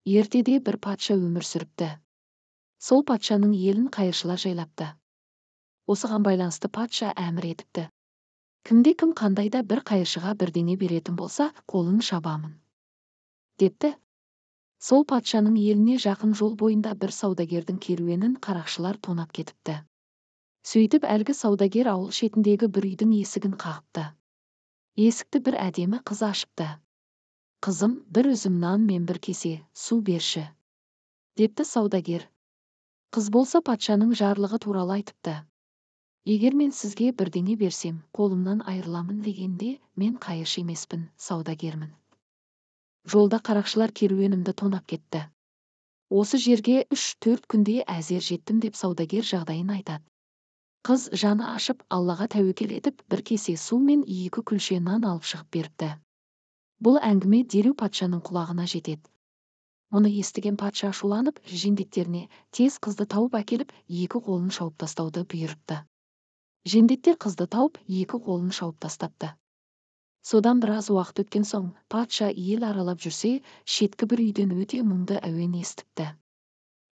Ертеде бір патша өмір сүріпті. Сол патшаның елін қайыршылар жайлапты. Осыған байланысты патша әмір етіпті. Кімде-кім қандайда бір қайыршыға бірдеңе беретін болса, қолын шабамын, депті. Сол патшаның еліне жақын жол бойында бір саудагердің керуенін қарақшылар тонап кетіпті. Сөйтіп әлгі саудагер ауыл шетіндегі бір үйдің есігін қағыпты. Есікті бір әдемі қыз ашыпты. «Қызым, бір үзім нан мен бір кесе су берші», депті саудагер. Қыз болса патшаның жарлығы туралы айтыпты. «Егер мен сізге бірдеңе берсем, қолымнан айырыламын дегенде, мен қайыршы емеспін, саудагермін. Жолда қарақшылар керуенімді тонап кетті. Осы жерге 3-4 күнде әзер жеттім», деп саудагер жағдайын айтады. Қыз жаны ашып, Аллаға тәуекел етіп, бір кесе су мен 2 күлше нан алып шығып беріпті. Бұл әңгіме дереу патшаның құлағына жетеді. Мұны естіген патша ашуланып, жендеттеріне тез қызды тауып әкеліп, 2 қолын шауып тастауды бұйырыпты. Жендеттер қызды тауып, 2 қолын шауып тастапты. Содан біраз уақыт өткен соң, патша ел аралап жүрсе, шеткі бір үйден өте мұңды әуен естіпті.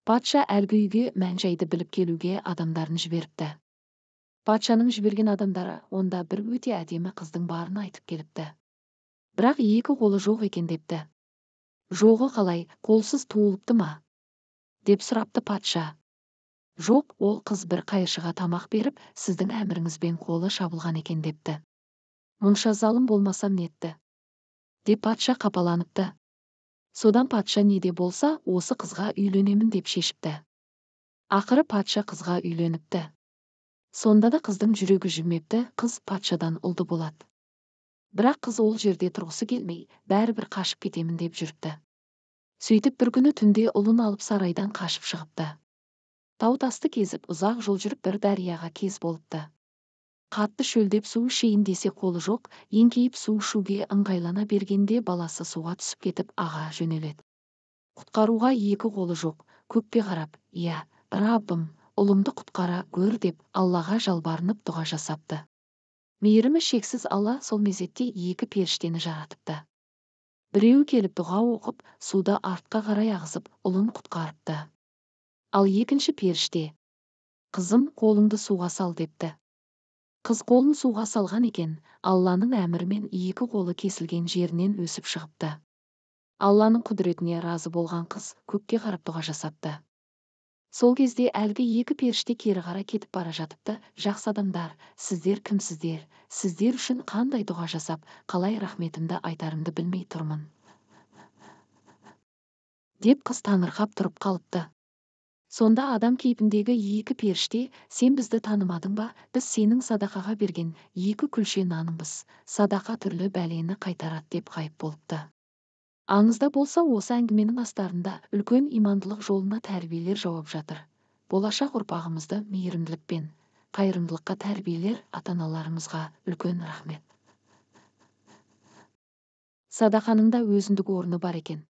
Патша әлгі үйге мән-жайды біліп келуге адамдарын жіберіпті. Патшаның жіберген адамдары онда бір өте әдемі қыздың барын айтып келіпті. Бірақ 2 қолы жоқ екен депті. «Жоғы қалай, қолсыз туылыпты ма?» деп сұрапты патша. «Жоқ, ол қыз бір қайыршыға тамақ беріп, сіздің әміріңізбен қолы шабылған екен» депті. «Мұнша залым болмасам нетті?» деп патша қапаланыпты. Содан патша неде болса, осы қызға үйленемін деп шешіпті. Ақыры патша қызға үйленіпті. Сонда да қыздың жүрегі жүрмепті, қыз патшадан ұлды болады. Бірақ қыз ол жерде тұрғысы келмей, бәрібір қашып кетемін деп жүріпті. Сөйтіп бір күні түнде ұлын алып сарайдан қашып шығыпты. Тау-тасты кезіп, ұзақ жол жүріп бір дарияға кез болыпты. Қатты шөлдеп су ішейін десе қолы жоқ, еңкейіп су ішуге ыңғайлана бергенде баласы суға түсіп кетіп аға жөнеледі. Құтқаруға 2 қолы жоқ, көкке қарап, «Иә, Раббым, ұлымды құтқара гөр» деп Аллаға жалбарынып дұға жасапты. Мейірімі шексіз Алла сол мезетте 2 періштені жаратыпты. Біреуі келіп дұға оқып, суды артқа қарай ағызып, ұлын құтқарыпты. Ал екінші періште, «Қызым, қолыңды суға сал» депті. Қыз қолын суға салған екен, Алланың әмірімен 2 қолы кесілген жерінен өсіп шығыпты. Алланың құдіретіне разы болған қыз көкке қарап дұға жасапты. Сол кезде әлгі 2 періште кері қарай кетіп бара жатыпты. «Жақсы адамдар, сіздер кімсіздер? Сіздер үшін қандай дұға жасап, қалай рахметімді айтарымды білмей тұрмын», деп қыз таңырқап тұрып қалыпты. Сонда адам кейпіндегі 2 періште, «Сен бізді танымадың ба? Біз сенің садақаға берген 2 күлше нанымбыз. Садақа түрлі бәлені қайтарады» деп ғайып болыпты. Аңызда болса, осы әңгіменің астарында үлкен имандылық жолына тәрбиелер жауап жатыр. Болашақ ұрпағымызды мейірімділікпен, қайырымдылыққа тәрбиелер ата-аналарымызға үлкен рахмет. Садақаның да өзіндік орны бар екен.